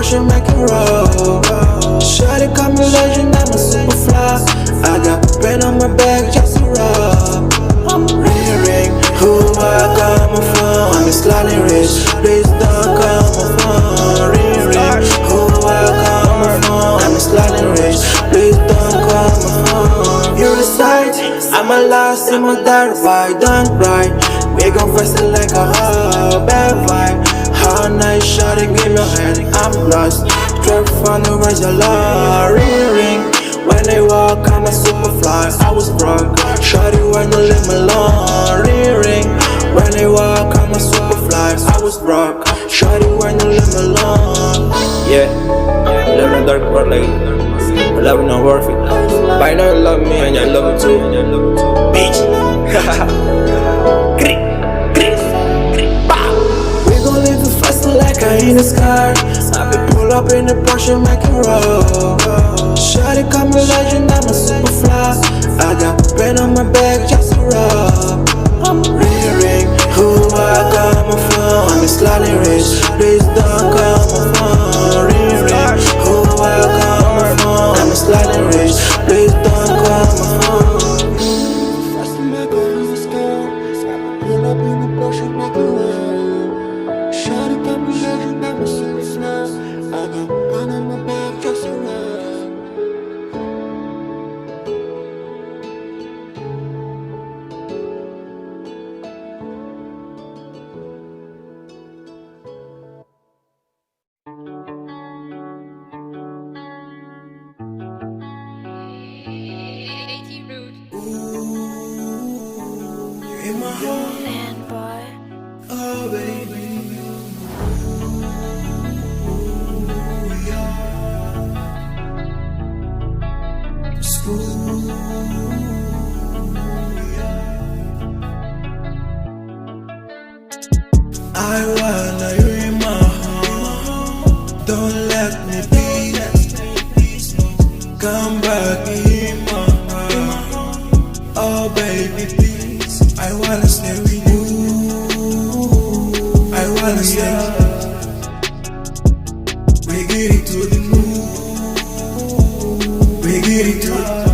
Porsche, make it roll. Shawty call me legend, I'm a super fly. I got pen on my back just to rob. Ring ring, who I call my phone? I'm slightly rich, please don't call my phone. Ring ring, who I call my phone? I'm slightly rich, please don't call my phone. You decide, I'm a lost in my dark, why don't cry? We gon' fast it like a whole bad vibe. How nice shawty give me a hand, I'm lost. Try to find the words I love. Ring ring, when they walk I'm a super fly. I was broke, shawty wanna leave me alone. Ring ring, when they walk I'm a super fly. I was broke, shawty wanna leave me alone. Yeah, I live in a dark world like my love not worth it. But I know you love me and I love you too. Bitch. We gon' live it faster like I in the sky. I be pull up in the Porsche, make it roll. Shawty call me legend, I'm a super fly. I got pen on my back just to rob. Ring ring, who I call my phone? I'm slightly rich, please don't call my phone. Ring ring, who I call my phone? I'm slightly rich, please don't call my phone. Faster make it in the sky. Pull up in the Porsche, make it roll. Shawty call me legend, I'm a super fly. I got pen on my back just to rob. In my heart, fanboy. Oh baby, school. I wanna you in my heart. Don't let me be. Come back in my heart. Oh baby, please. I wanna stay with you. I wanna stay. We get it to the moon. We get it to the